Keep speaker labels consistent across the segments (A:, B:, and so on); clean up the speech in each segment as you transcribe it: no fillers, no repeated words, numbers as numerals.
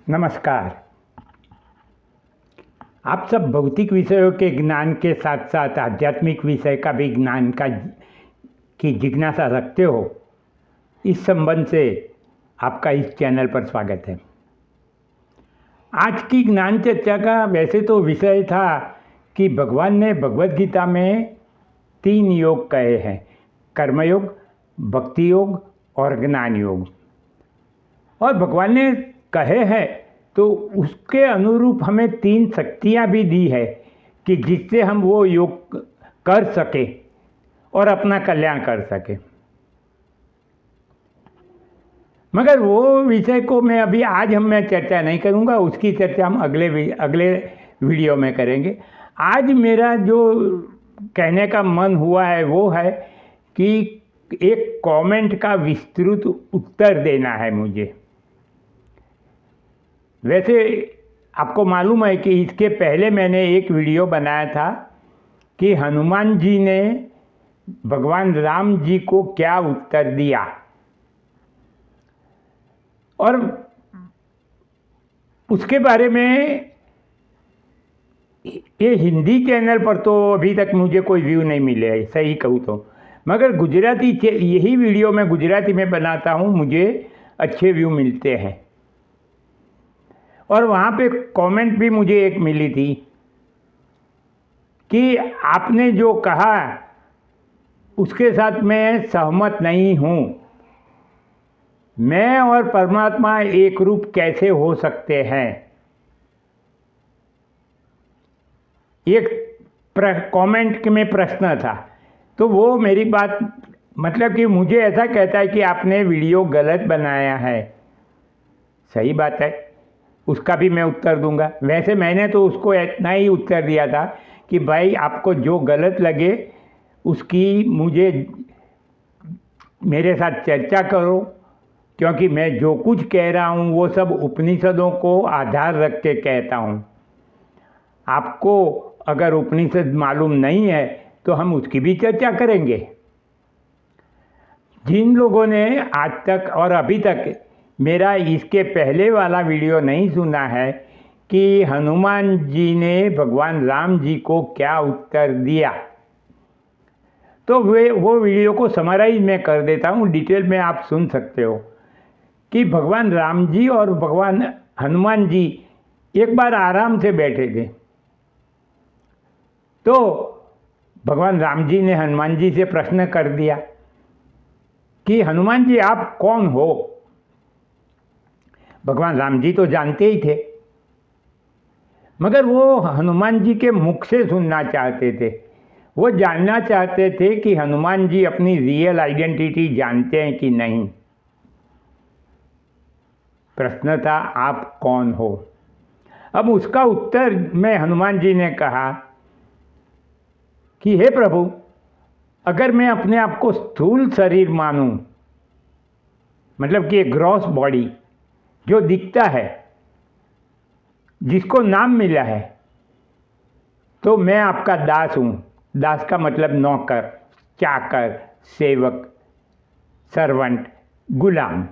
A: नमस्कार। आप सब भौतिक विषयों के ज्ञान के साथ साथ आध्यात्मिक विषय का भी ज्ञान की जिज्ञासा रखते हो। इस संबंध से आपका इस चैनल पर स्वागत है। आज की ज्ञान चर्चा का वैसे तो विषय था कि भगवान ने भगवद गीता में 3 योग कहे हैं, कर्मयोग, भक्ति योग और ज्ञान योग। और भगवान ने कहे हैं तो उसके अनुरूप हमें 3 शक्तियाँ भी दी है कि जिससे हम वो योग कर सके और अपना कल्याण कर सके। मगर वो विषय को मैं चर्चा नहीं करूँगा, उसकी चर्चा हम अगले वीडियो में करेंगे। आज मेरा जो कहने का मन हुआ है वो है कि एक कमेंट का विस्तृत उत्तर देना है मुझे। वैसे आपको मालूम है कि इसके पहले मैंने एक वीडियो बनाया था कि हनुमान जी ने भगवान राम जी को क्या उत्तर दिया, और उसके बारे में ये हिंदी चैनल पर तो अभी तक मुझे कोई व्यू नहीं मिले है, सही कहूँ तो। मगर यही वीडियो मैं गुजराती में बनाता हूँ, मुझे अच्छे व्यू मिलते हैं। और वहाँ पे कमेंट भी मुझे एक मिली थी कि आपने जो कहा उसके साथ मैं सहमत नहीं हूँ। मैं और परमात्मा एक रूप कैसे हो सकते हैं? एक कमेंट में प्रश्न था। तो वो मेरी बात मतलब कि मुझे ऐसा कहता है कि आपने वीडियो गलत बनाया है। सही बात है, उसका भी मैं उत्तर दूंगा। वैसे मैंने तो उसको इतना ही उत्तर दिया था कि भाई आपको जो गलत लगे उसकी मेरे साथ चर्चा करो, क्योंकि मैं जो कुछ कह रहा हूँ वो सब उपनिषदों को आधार रख के कहता हूँ। आपको अगर उपनिषद मालूम नहीं है तो हम उसकी भी चर्चा करेंगे। जिन लोगों ने आज तक और अभी तक मेरा इसके पहले वाला वीडियो नहीं सुना है कि हनुमान जी ने भगवान राम जी को क्या उत्तर दिया, तो वो वीडियो को समराइज में कर देता हूँ, डिटेल में आप सुन सकते हो कि भगवान राम जी और भगवान हनुमान जी एक बार आराम से बैठे थे। तो भगवान राम जी ने हनुमान जी से प्रश्न कर दिया कि हनुमान जी आप कौन हो? भगवान राम जी तो जानते ही थे, मगर वो हनुमान जी के मुख से सुनना चाहते थे। वो जानना चाहते थे कि हनुमान जी अपनी रियल आइडेंटिटी जानते हैं कि नहीं। प्रश्न था आप कौन हो? अब उसका उत्तर में हनुमान जी ने कहा कि हे प्रभु, अगर मैं अपने आप को स्थूल शरीर मानूं, मतलब कि एक ग्रॉस बॉडी जो दिखता है, जिसको नाम मिला है, तो मैं आपका दास हूँ। दास का मतलब नौकर, चाकर, सेवक, सर्वेंट, गुलाम।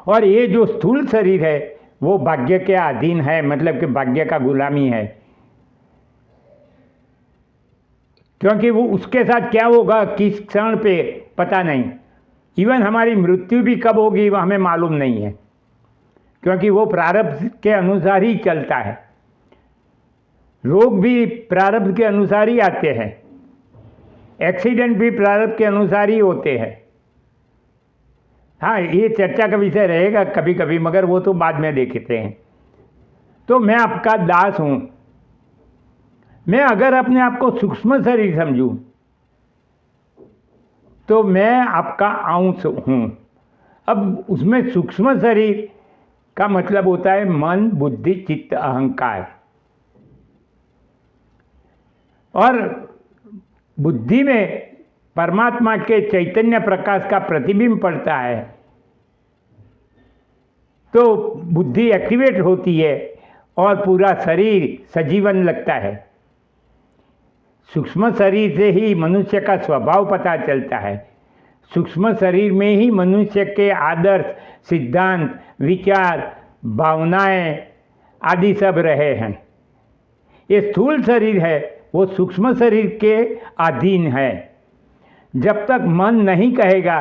A: और ये जो स्थूल शरीर है वो भाग्य के अधीन है, मतलब कि भाग्य का गुलामी है। क्योंकि वो उसके साथ क्या होगा किस क्षण पे पता नहीं। इवन हमारी मृत्यु भी कब होगी वो हमें मालूम नहीं है, क्योंकि वो प्रारब्ध के अनुसार ही चलता है। रोग भी प्रारब्ध के अनुसार ही आते हैं, एक्सीडेंट भी प्रारब्ध के अनुसार ही होते हैं। हाँ, ये चर्चा का विषय रहेगा कभी कभी, मगर वो तो बाद में देखते हैं। तो मैं आपका दास हूँ। मैं अगर अपने आप को सूक्ष्म शरीर समझूं तो मैं आपका अंश हूँ। अब उसमें सूक्ष्म शरीर का मतलब होता है मन, बुद्धि, चित्त, अहंकार। और बुद्धि में परमात्मा के चैतन्य प्रकाश का प्रतिबिंब पड़ता है, तो बुद्धि एक्टिवेट होती है और पूरा शरीर सजीवन लगता है। सूक्ष्म शरीर से ही मनुष्य का स्वभाव पता चलता है। सूक्ष्म शरीर में ही मनुष्य के आदर्श, सिद्धांत, विचार भावनाएं आदि सब रहे हैं। ये स्थूल शरीर है वो सूक्ष्म शरीर के अधीन है। जब तक मन नहीं कहेगा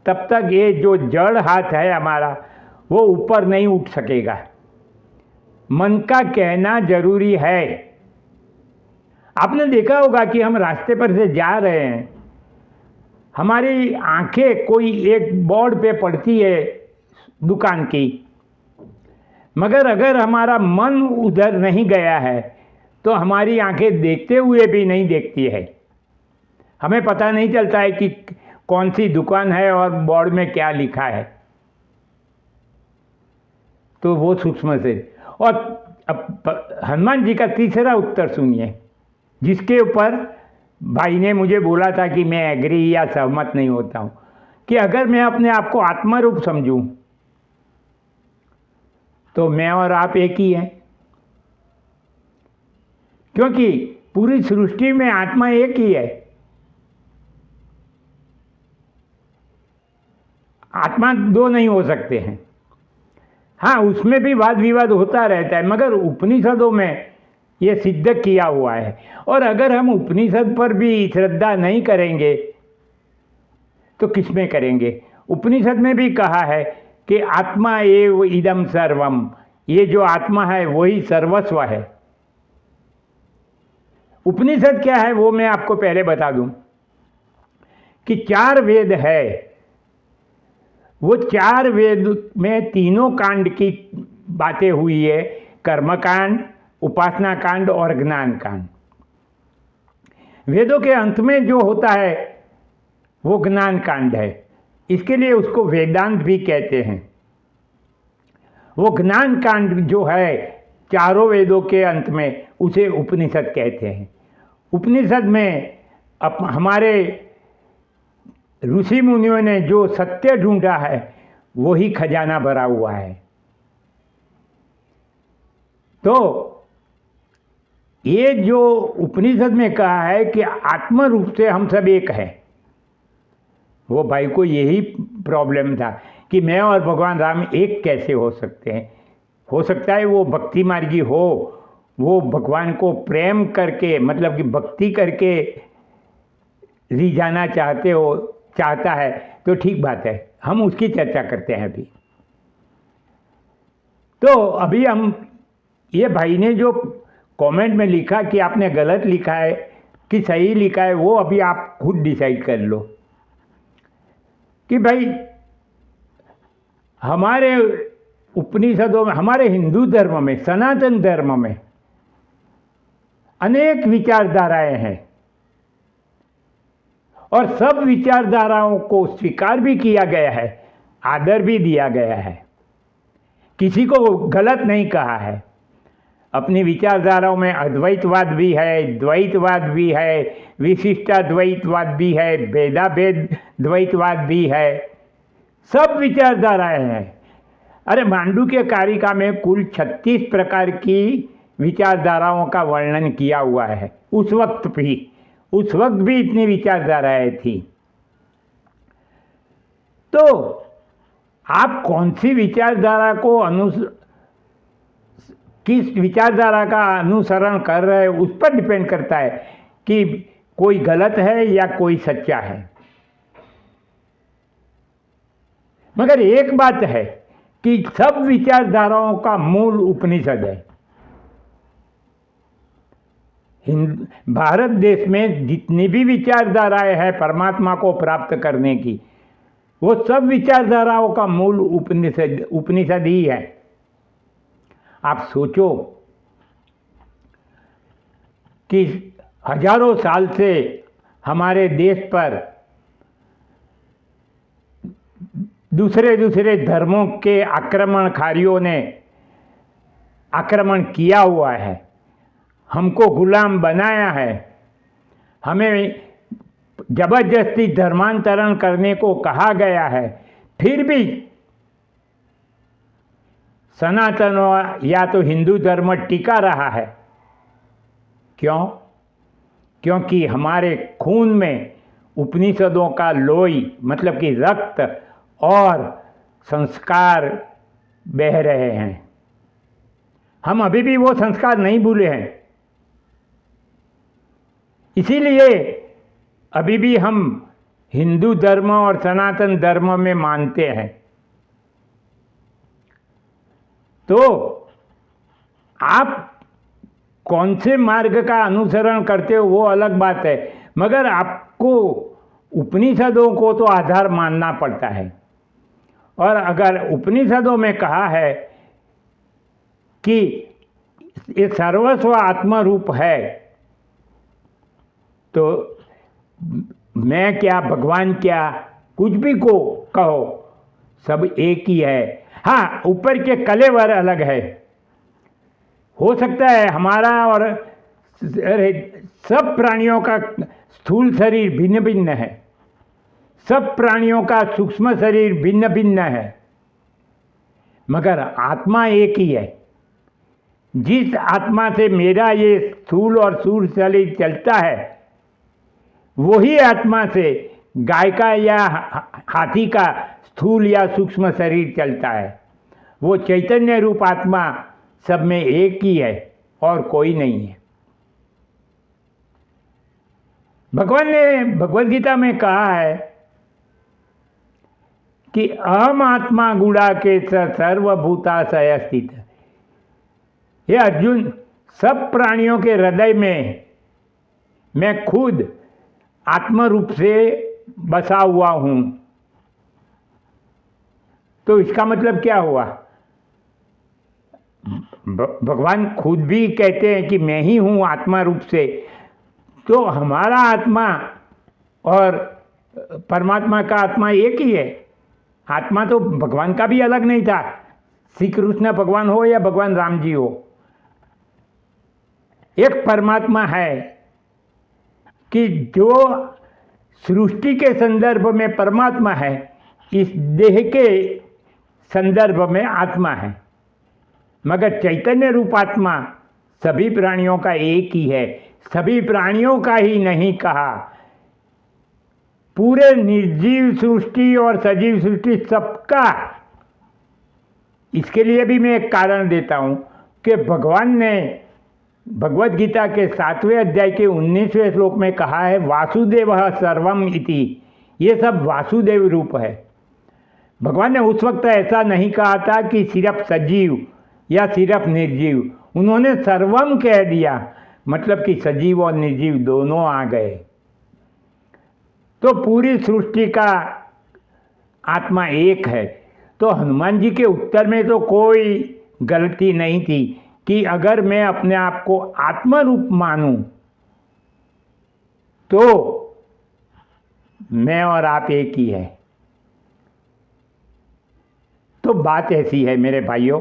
A: तब तक ये जो जड़ हाथ है हमारा वो ऊपर नहीं उठ सकेगा। मन का कहना जरूरी है। आपने देखा होगा कि हम रास्ते पर से जा रहे हैं, हमारी आंखें कोई एक बोर्ड पे पड़ती है दुकान की, मगर अगर हमारा मन उधर नहीं गया है तो हमारी आंखें देखते हुए भी नहीं देखती है। हमें पता नहीं चलता है कि कौन सी दुकान है और बोर्ड में क्या लिखा है। तो वो सूक्ष्म से। और अब हनुमान जी का तीसरा उत्तर सुनिए, जिसके ऊपर भाई ने मुझे बोला था कि मैं एग्री या सहमत नहीं होता हूं, कि अगर मैं अपने आप को आत्मा रूप समझूं तो मैं और आप एक ही हैं, क्योंकि पूरी सृष्टि में आत्मा एक ही है। आत्मा दो नहीं हो सकते हैं। हाँ, उसमें भी वाद विवाद होता रहता है, मगर उपनिषदों में ये सिद्ध किया हुआ है। और अगर हम उपनिषद पर भी श्रद्धा नहीं करेंगे तो किस में करेंगे? उपनिषद में भी कहा है कि आत्मा एव इदम सर्वम, ये जो आत्मा है वही सर्वस्व है। उपनिषद क्या है वो मैं आपको पहले बता दूं कि 4 वेद है। वो 4 वेद में तीनों कांड की बातें हुई है, कर्मकांड, उपासना कांड और ज्ञान कांड। वेदों के अंत में जो होता है वो ज्ञान कांड है, इसके लिए उसको वेदांत भी कहते हैं। वो ज्ञान कांड जो है चारों वेदों के अंत में, उसे उपनिषद कहते हैं। उपनिषद में हमारे ऋषि मुनियों ने जो सत्य ढूंढा है वही खजाना भरा हुआ है। तो ये जो उपनिषद में कहा है कि आत्म रूप से हम सब एक हैं, वो भाई को यही प्रॉब्लम था कि मैं और भगवान राम एक कैसे हो सकते हैं। हो सकता है वो भक्ति मार्गी हो, वो भगवान को प्रेम करके, मतलब कि भक्ति करके रिझाना चाहता है तो ठीक बात है, हम उसकी चर्चा करते हैं अभी। तो अभी हम ये भाई ने जो कमेंट में लिखा कि आपने गलत लिखा है कि सही लिखा है, वो अभी आप खुद डिसाइड कर लो कि भाई हमारे उपनिषदों में, हमारे हिंदू धर्म में, सनातन धर्म में अनेक विचारधाराएं हैं और सब विचारधाराओं को स्वीकार भी किया गया है, आदर भी दिया गया है, किसी को गलत नहीं कहा है। अपनी विचारधाराओं में अद्वैतवाद भी है, द्वैतवाद भी है, विशिष्टाद्वैतवाद भी है, भेदाभेद द्वैतवाद भी है, सब विचारधाराएं हैं। अरे मांडुक्य कारिका में कुल 36 प्रकार की विचारधाराओं का वर्णन किया हुआ है। उस वक्त भी इतनी विचारधाराएं थी। तो आप कौन सी विचारधारा को किस विचारधारा का अनुसरण कर रहे हैं उस पर डिपेंड करता है कि कोई गलत है या कोई सच्चा है। मगर एक बात है कि सब विचारधाराओं का मूल उपनिषद है। भारत देश में जितनी भी विचारधाराएं हैं परमात्मा को प्राप्त करने की, वो सब विचारधाराओं का मूल उपनिषद ही है। आप सोचो कि हजारों साल से हमारे देश पर दूसरे धर्मों के आक्रमणकारियों ने आक्रमण किया हुआ है, हमको गुलाम बनाया है, हमें जबरदस्ती धर्मांतरण करने को कहा गया है, फिर भी सनातन या तो हिंदू धर्म टिका रहा है। क्यों? क्योंकि हमारे खून में उपनिषदों का लोई, मतलब कि रक्त और संस्कार बह रहे हैं। हम अभी भी वो संस्कार नहीं भूले हैं। इसीलिए अभी भी हम हिंदू धर्म और सनातन धर्म में मानते हैं। तो आप कौन से मार्ग का अनुसरण करते हो वो अलग बात है, मगर आपको उपनिषदों को तो आधार मानना पड़ता है। और अगर उपनिषदों में कहा है कि ये सर्वस्व आत्मरूप है, तो मैं क्या, भगवान क्या, कुछ भी को कहो, सब एक ही है। हाँ, ऊपर के कलेवर अलग है। हो सकता है हमारा और सब प्राणियों का स्थूल शरीर भिन्न भिन्न है, सब प्राणियों का सूक्ष्म शरीर भिन्न भिन्न है, मगर आत्मा एक ही है। जिस आत्मा से मेरा ये स्थूल और सूक्ष्म शरीर चलता है, वही आत्मा से गाय का या हाथी का स्थूल या सूक्ष्म शरीर चलता है। वो चैतन्य रूप आत्मा सब में एक ही है और कोई नहीं है। भगवान ने भगवद गीता में कहा है कि अहम आत्मा गुड़ा के सर्वभूताशय स्थित। हे अर्जुन, सब प्राणियों के हृदय में मैं खुद आत्म रूप से बसा हुआ हूं। तो इसका मतलब क्या हुआ? भगवान खुद भी कहते हैं कि मैं ही हूं आत्मा रूप से। तो हमारा आत्मा और परमात्मा का आत्मा एक ही है। आत्मा तो भगवान का भी अलग नहीं था, श्री कृष्ण भगवान हो या भगवान राम जी हो, एक परमात्मा है कि जो सृष्टि के संदर्भ में परमात्मा है, इस देह के संदर्भ में आत्मा है। मगर चैतन्य रूप आत्मा सभी प्राणियों का एक ही है। सभी प्राणियों का ही नहीं कहा, पूरे निर्जीव सृष्टि और सजीव सृष्टि सबका। इसके लिए भी मैं एक कारण देता हूं कि भगवान ने भगवद गीता के 7वें अध्याय के 19वें श्लोक में कहा है, वासुदेवः सर्वम इति। ये सब वासुदेव रूप है। भगवान ने उस वक्त ऐसा नहीं कहा था कि सिर्फ सजीव या सिर्फ निर्जीव, उन्होंने सर्वम कह दिया, मतलब कि सजीव और निर्जीव दोनों आ गए। तो पूरी सृष्टि का आत्मा एक है। तो हनुमान जी के उत्तर में तो कोई गलती नहीं थी कि अगर मैं अपने आप को आत्मा रूप मानूं तो मैं और आप एक ही है। तो बात ऐसी है मेरे भाइयों,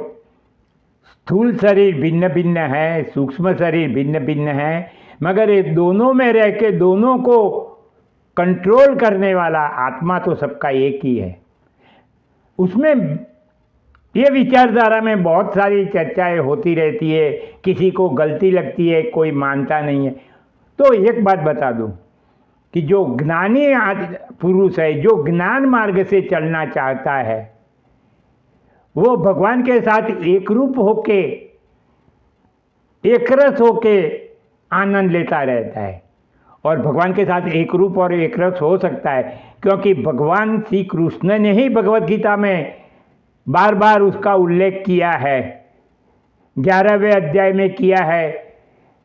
A: स्थूल शरीर भिन्न भिन्न है, सूक्ष्म शरीर भिन्न भिन्न है, मगर ये दोनों में रह के दोनों को कंट्रोल करने वाला आत्मा तो सबका एक ही है। उसमें ये विचारधारा में बहुत सारी चर्चाएं होती रहती है, किसी को गलती लगती है, कोई मानता नहीं है। तो एक बात बता दूं कि जो ज्ञानी पुरुष है, जो ज्ञान मार्ग से चलना चाहता है, वो भगवान के साथ एक रूप होके, एक रस होके आनंद लेता रहता है। और भगवान के साथ एक रूप और एक रस हो सकता है क्योंकि भगवान श्री कृष्ण ने ही भगवद गीता में बार बार उसका उल्लेख किया है। 11वें अध्याय में किया है,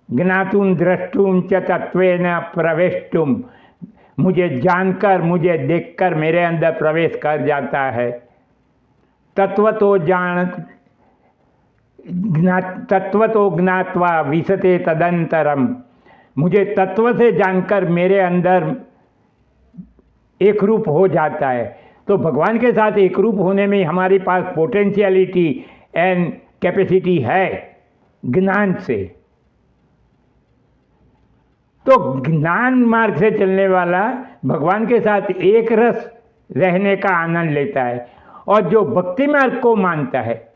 A: ज्ञातुम द्रष्टुम च तत्वेन प्रवेष्टुम। मुझे जानकर, मुझे देखकर मेरे अंदर प्रवेश कर जाता है। तत्व तो ज्ञात्वा विशते तदंतरम। मुझे तत्व से जानकर मेरे अंदर एक रूप हो जाता है। तो भगवान के साथ एक रूप होने में हमारे पास पोटेंशियलिटी एंड कैपेसिटी है ज्ञान से। तो ज्ञान मार्ग से चलने वाला भगवान के साथ एक रस रहने का आनंद लेता है। और जो भक्ति मार्ग को मानता है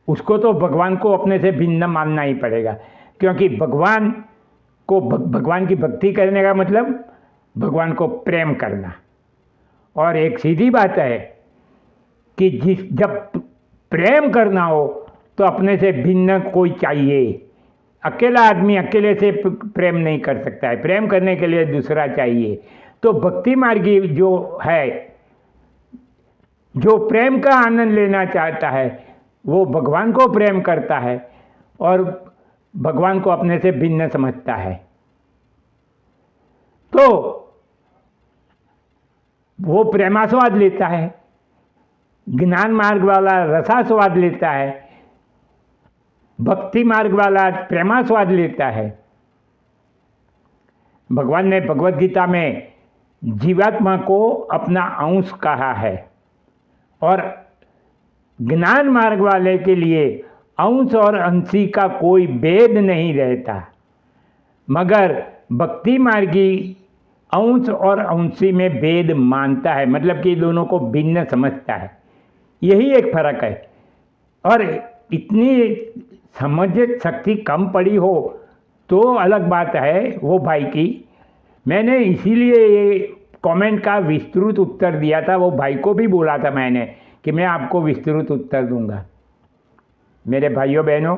A: उसको तो भगवान को अपने से भिन्न मानना ही पड़ेगा, क्योंकि भगवान की भक्ति करने का मतलब भगवान को प्रेम करना। और एक सीधी बात है कि जब प्रेम करना हो तो अपने से भिन्न कोई चाहिए। अकेला आदमी अकेले से प्रेम नहीं कर सकता है, प्रेम करने के लिए दूसरा चाहिए। तो भक्ति मार्गी जो है, जो प्रेम का आनंद लेना चाहता है, वो भगवान को प्रेम करता है और भगवान को अपने से भिन्न समझता है। तो वो प्रेमास्वाद लेता है, ज्ञान मार्ग वाला रसास्वाद लेता है, भक्ति मार्ग वाला प्रेमास्वाद लेता है। भगवान ने भगवत गीता में जीवात्मा को अपना अंश कहा है और ज्ञान मार्ग वाले के लिए अंश और अंशी का कोई भेद नहीं रहता, मगर भक्ति मार्गी अंश और अंशी में भेद मानता है, मतलब कि दोनों को भिन्न समझता है। यही एक फर्क है। और इतनी समझ शक्ति कम पड़ी हो तो अलग बात है वो भाई की। मैंने इसीलिए ये कमेंट का विस्तृत उत्तर दिया था। वो भाई को भी बोला था मैंने कि मैं आपको विस्तृत उत्तर दूंगा। मेरे भाइयों बहनों,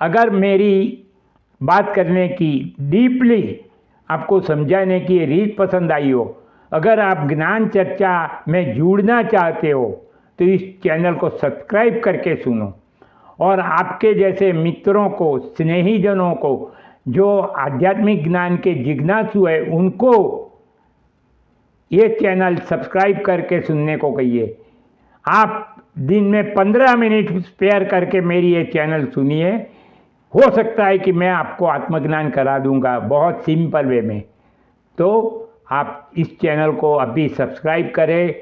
A: अगर मेरी बात करने की डीपली आपको समझाने की रीत पसंद आई हो, अगर आप ज्ञान चर्चा में जुड़ना चाहते हो तो इस चैनल को सब्सक्राइब करके सुनो और आपके जैसे मित्रों को, स्नेहीजनों को जो आध्यात्मिक ज्ञान के जिज्ञासु है उनको ये चैनल सब्सक्राइब करके सुनने को कहिए। आप दिन में 15 मिनट स्पेयर करके मेरी ये चैनल सुनिए। हो सकता है कि मैं आपको आत्मज्ञान करा दूंगा बहुत सिंपल वे में। तो आप इस चैनल को अभी सब्सक्राइब करें,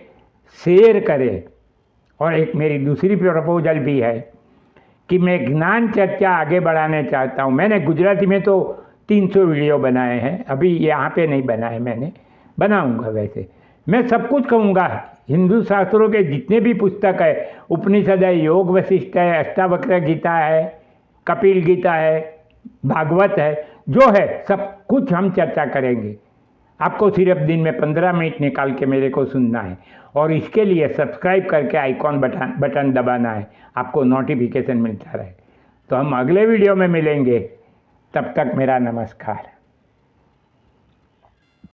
A: शेयर करें। और एक मेरी दूसरी प्रपोजल भी है कि मैं ज्ञान चर्चा आगे बढ़ाने चाहता हूँ। मैंने गुजराती में तो 300 वीडियो बनाए हैं, अभी यहाँ पे नहीं बनाए, मैंने बनाऊँगा। वैसे मैं सब कुछ कहूँगा, हिंदू शास्त्रों के जितने भी पुस्तक है, उपनिषद है, योग वशिष्ठ है, अष्टावक्र गीता है, कपिल गीता है, भागवत है, जो है सब कुछ हम चर्चा करेंगे। आपको सिर्फ दिन में 15 मिनट निकाल के मेरे को सुनना है और इसके लिए सब्सक्राइब करके आइकॉन बटन दबाना है, आपको नोटिफिकेशन मिलता रहे। तो हम अगले वीडियो में मिलेंगे, तब तक मेरा नमस्कार।